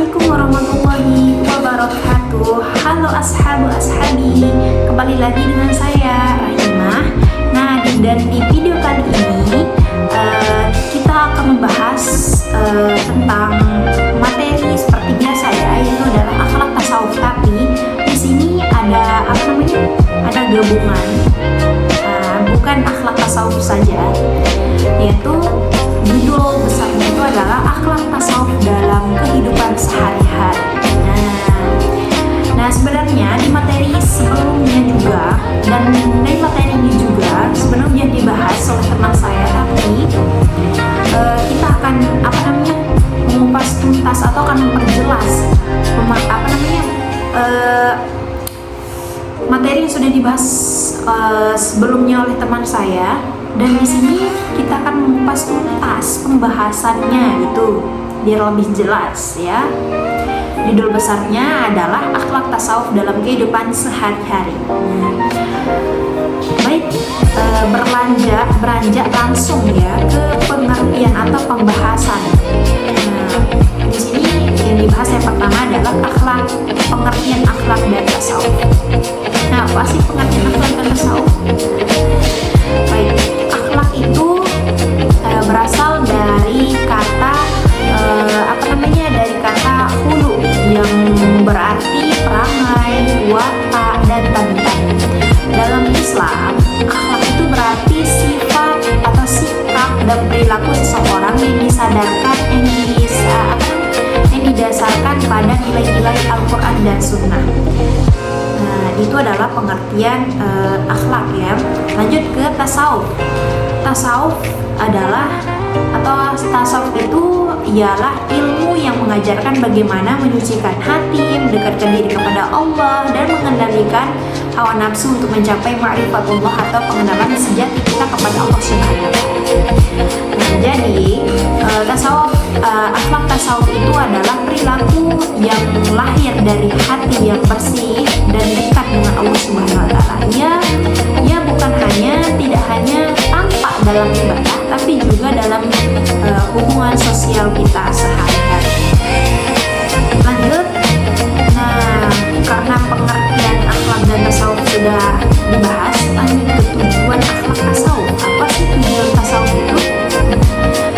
Assalamualaikum warahmatullahi wabarakatuh. Halo ashabi, kembali lagi dengan saya Rahimah. Nah, dan di video kali ini kita akan membahas tentang materi seperti biasa ya, yaitu adalah akhlak tasawuf. Tapi di sini ada ada gabungan, bukan akhlak tasawuf saja, yaitu judul besarnya itu adalah akhlak tasawuf dalam kehidupan sehari-hari. Nah, sebenarnya di materi sebelumnya juga dan dari materi ini juga sebenarnya dibahas oleh teman saya, tapi kita akan mengupas tuntas atau akan memperjelas materi yang sudah dibahas sebelumnya oleh teman saya. Dan di sini kita akan mengupas tuntas pembahasannya itu biar lebih jelas ya. Judul besarnya adalah akhlak tasawuf dalam kehidupan sehari-hari. Baik, beranjak langsung ya ke pengertian atau pembahasan. Di sini yang dibahas yang pertama adalah pengertian akhlak dan tasawuf. Nah, apa sih pengertian akhlak dan tasawuf? Baik, akhlak itu berasal dari kata dari kata hulu yang berarti perangai, watak, dan tabiat. Dalam Islam, akhlak itu berarti sifat atau sikap dan perilaku seseorang yang didasarkan pada nilai-nilai Al-Quran dan Sunnah. Nah, itu adalah pengertian akhlak ya. Lanjut ke tasawuf. Tasawuf itu ialah ilmu yang mengajarkan bagaimana menyucikan hati, mendekatkan diri kepada Allah, dan mengendalikan hawa nafsu untuk mencapai ma'rifatullah atau pengenalan sejati kita kepada Allah Subhanahu wa Ta'ala. Nah, jadi akhlak tasawuf itu adalah perilaku yang lahir dari hati yang bersih dan dekat dengan Allah Subhanahu wa Ta'ala. Ya tidak hanya tampak dalam ibadah, tapi juga dalam hubungan sosial kita sehari-hari. Lanjut. Nah, karena pengertian akhlak dan tasawuf sudah dibahas, lanjut ke tujuan akhlak tasawuf. Apa sih tujuan tasawuf itu?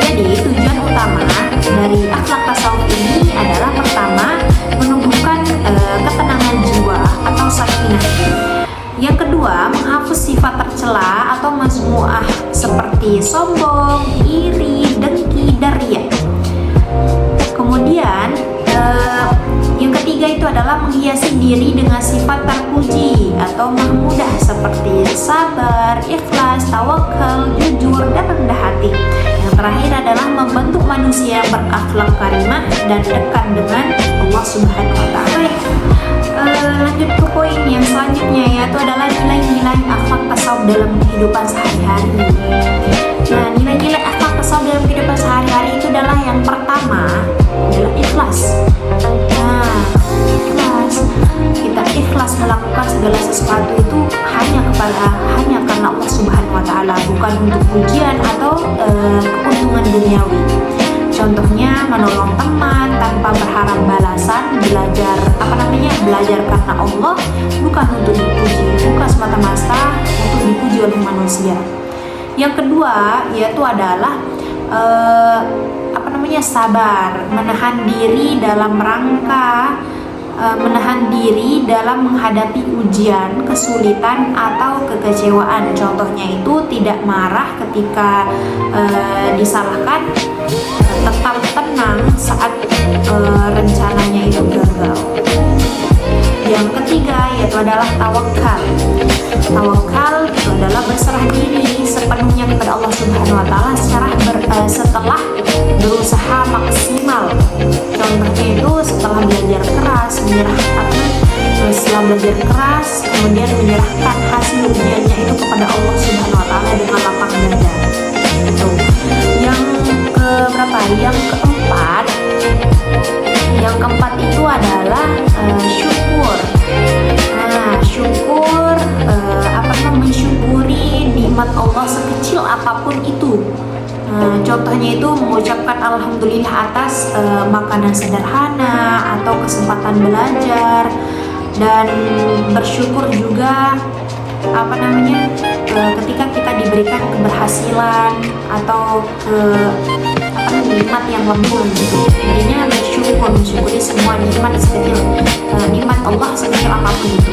Jadi tujuan utama dari akhlak tasawuf ini adalah pertama, menumbuhkan ketenangan jiwa atau sakinah. Yang kedua, menghapus sifat tercela atau mazmu'ah seperti sombong, iri, dengki, dan riya. Kemudian yang ketiga itu adalah menghiasi diri dengan sifat terpuji atau mahmudah seperti sabar, ikhlas, tawakal, jujur, dan rendah hati. Yang terakhir adalah membentuk manusia yang berakhlak karimah dan dekat dengan Allah Subhanahu wa Ta'ala. Lanjut ke poin yang selanjutnya, yaitu adalah nilai-nilai akhlak tasawuf dalam kehidupan sehari-hari. Nah, nilai-nilai akhlak tasawuf dalam kehidupan sehari-hari itu adalah yang pertama adalah ikhlas. Nah, kita ikhlas melakukan segala sesuatu itu hanya karena Allah Subhanahu wa Ta'ala, bukan untuk pujian atau keuntungan duniawi. Contohnya menolong teman tanpa berharap balasan, belajar karena Allah, bukan untuk dipuji, bukan semata-mata untuk dipuji oleh manusia. Yang kedua yaitu adalah sabar, menahan diri dalam menghadapi ujian, kesulitan atau kekecewaan. Contohnya itu tidak marah ketika disalahkan, tetap tenang saat rencananya itu gagal. Yang ketiga yaitu adalah tawakal. Tawakal itu adalah berserah diri sepenuhnya kepada Allah Subhanahu wa Ta'ala setelah berusaha maksimal. Contohnya itu setelah belajar keras, kemudian menyerahkan hasil ujiannya itu kepada Allah Subhanahu wa Ta'ala dengan lapang dada. Itu. Yang keempat itu adalah syukur. Mensyukuri nikmat Allah sekecil apapun itu. Contohnya itu mengucapkan alhamdulillah atas makanan sederhana atau kesempatan belajar, dan bersyukur juga ketika kita diberikan keberhasilan atau nikmat yang lembut gitu. Jadinya mensyukuri semua nikmat sekecil nikmat Allah sekecil apapun itu.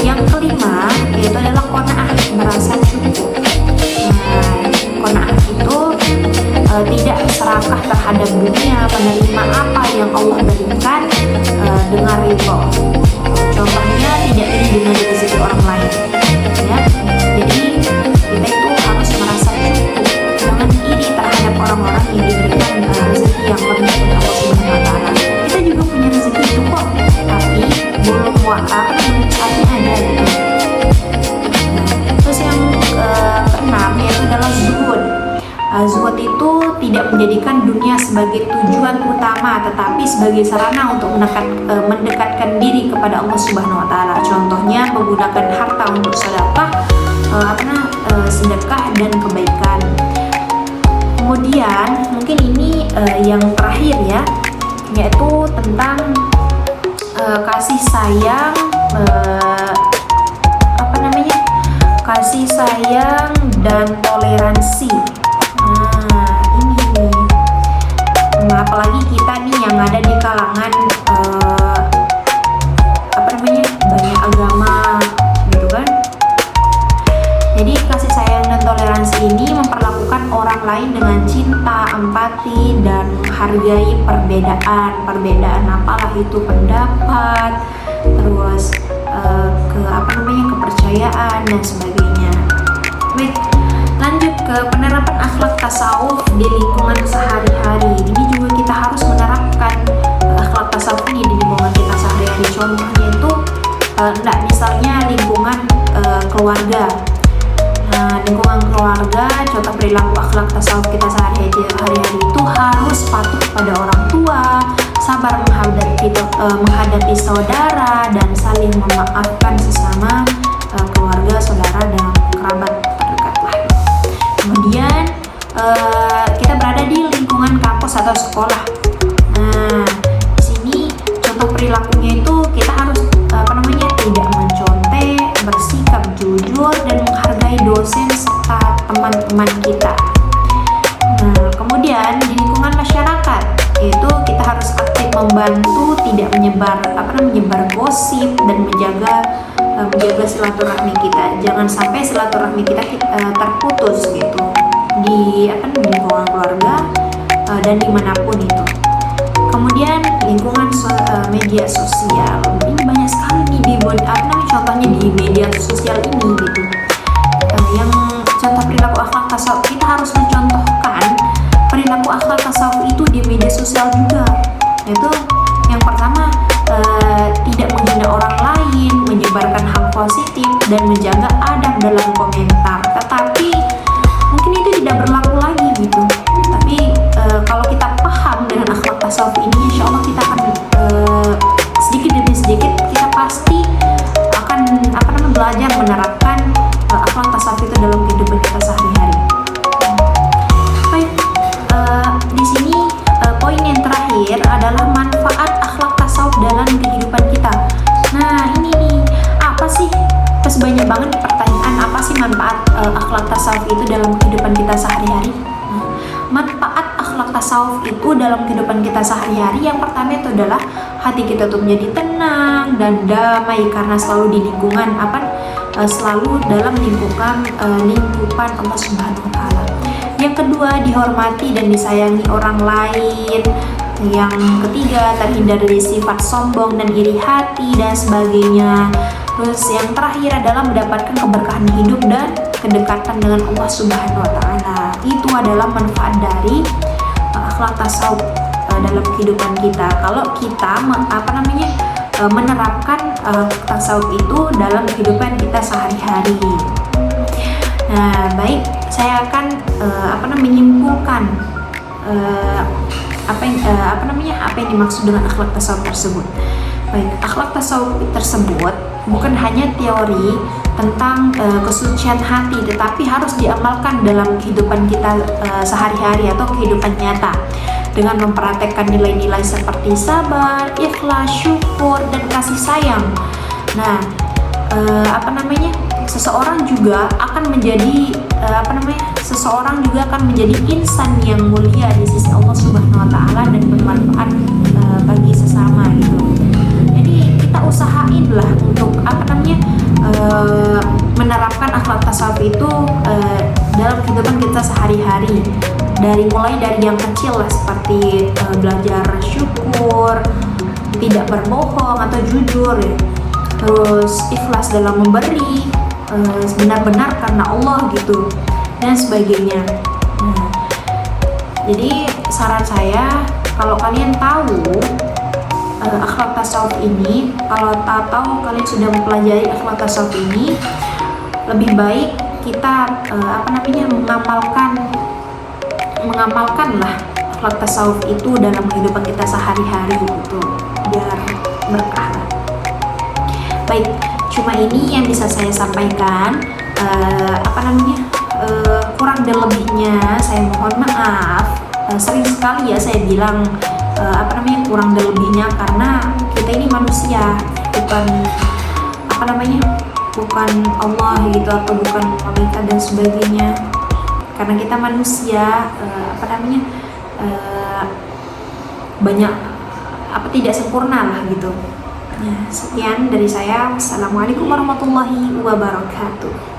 Yang kelima yaitu adalah qanaah, merasa cukup. Qanaah itu tidak serakah terhadap dunia, menerima apa yang Allah berikan dengan ridho. Contohnya tidak iri dengan rezeki orang lain, ya. Jadi kita itu harus merasa cukup, jangan iri terhadap orang-orang yang diberikan rezeki yang lebih dari Allah Subhanahu wa Ta'ala. Kita juga punya rezeki itu kok, tapi belum saatnya ada gitu. Terus yang keenam yaitu adalah zuhud. Zuhud itu tidak menjadikan dunia sebagai tujuan utama, tetapi sebagai sarana untuk mendekatkan diri kepada Allah Subhanahu wa Ta'ala. Contohnya menggunakan harta untuk sedekah, sedekah dan kebaikan. Kemudian mungkin ini yang terakhir ya, yaitu tentang kasih sayang, kasih sayang dan toleransi. Ini nih, apalagi kita nih yang ada di kalangan banyak agama gitu kan. Jadi kasih sayang dan toleransi ini memperlakukan orang lain dengan cinta, empati, dan menghargai perbedaan apalah itu, pendapat, terus kepercayaan dan sebagainya. Baik, lanjut ke penerapan akhlak tasawuf di lingkungan sehari-hari. Ini juga kita harus menerapkan akhlak tasawuf ini di lingkungan kita sehari-hari. Contohnya itu misalnya lingkungan keluarga. Lingkungan keluarga, contoh perilaku akhlak tasawuf kita sehari-hari itu harus patuh pada orang tua, sabar menghadapi saudara, dan saling memaafkan sesama keluarga, saudara, dan kerabat terdekat lah. Kemudian kita berada di lingkungan kampus atau sekolah. Di sini contoh perilakunya itu kita harus tidak mencontek, bersikap jujur, dan menghargai dosen serta teman-teman kita. Kemudian di lingkungan masyarakat, yaitu kita harus aktif membantu, tidak menyebar gosip, dan menjaga silaturahmi kita. Jangan sampai silaturahmi kita terputus gitu di lingkungan keluarga dan dimanapun itu. Kemudian lingkungan media sosial, ini banyak sekali nih contohnya di media sosial ini gitu. Yang contoh perilaku akhlak tasawuf, kita harus mencontohkan perilaku akhlak tasawuf itu di media sosial juga. Yaitu yang pertama, tidak menghina orang lain, menyebarkan hal positif, dan menjaga adab dalam komentar. Tetapi mungkin itu tidak berlaku lagi gitu. Tapi kalau kita paham dengan akhlak tasawuf ini, insya Allah kita akan sedikit demi sedikit kita pasti akan belajar menerapkan akhlak tasawuf itu dalam kehidupan kita sehari-hari. Baik, di sini poin yang terakhir adalah manfaat akhlak tasawuf dalam kehidupan kita. Nah ini nih, apa sih? Terus banyak banget pertanyaan, apa sih manfaat akhlak tasawuf itu dalam kehidupan kita sehari-hari? Manfaat akhlak tasawuf itu dalam kehidupan kita sehari-hari, yang pertama itu adalah hati kita tuh menjadi tenang dan damai karena selalu di lingkungan selalu dalam lingkupan Allah Subhanahu wa Ta'ala. Yang kedua, dihormati dan disayangi orang lain. Yang ketiga, terhindar dari sifat sombong dan iri hati dan sebagainya. Terus yang terakhir adalah mendapatkan keberkahan hidup dan kedekatan dengan Allah Subhanahu wa Ta'ala. Itu adalah manfaat dari akhlak tasawuf dalam kehidupan kita. Kalau kita menerapkan tasawuf itu dalam kehidupan kita sehari-hari. Nah, baik, saya akan menyimpulkan apa yang dimaksud dengan akhlak tasawuf tersebut. Baik, akhlak tasawuf tersebut bukan hanya teori tentang kesucian hati, tetapi harus diamalkan dalam kehidupan kita sehari-hari atau kehidupan nyata dengan mempraktekkan nilai-nilai seperti sabar, ikhlas, syukur, dan kasih sayang. Nah, seseorang juga akan menjadi insan yang mulia di sisi Allah Subhanahu wa taala dan bermanfaat bagi sesama gitu. Jadi kita usahainlah untuk menerapkan akhlak tasawuf itu dalam kehidupan kita sehari-hari, mulai dari yang kecil lah, seperti belajar syukur, tidak berbohong atau jujur ya. Terus ikhlas dalam memberi, benar-benar karena Allah gitu, dan sebagainya. Nah, jadi saran saya, kalau kalian tahu akhlak tasawuf ini, kalau kalian sudah mempelajari akhlak tasawuf ini, lebih baik kita mengamalkanlah akhlak tasawuf itu dalam kehidupan kita sehari-hari gitu, biar berkah. Baik, cuma ini yang bisa saya sampaikan. Kurang dan lebihnya saya mohon maaf. Sering sekali ya saya bilang kurang dan lebihnya, karena kita ini manusia, bukan Allah gitu, atau bukan malaikat dan sebagainya. Karena kita manusia, banyak tidak sempurna lah gitu. Nah, sekian dari saya. Wassalamualaikum warahmatullahi wabarakatuh.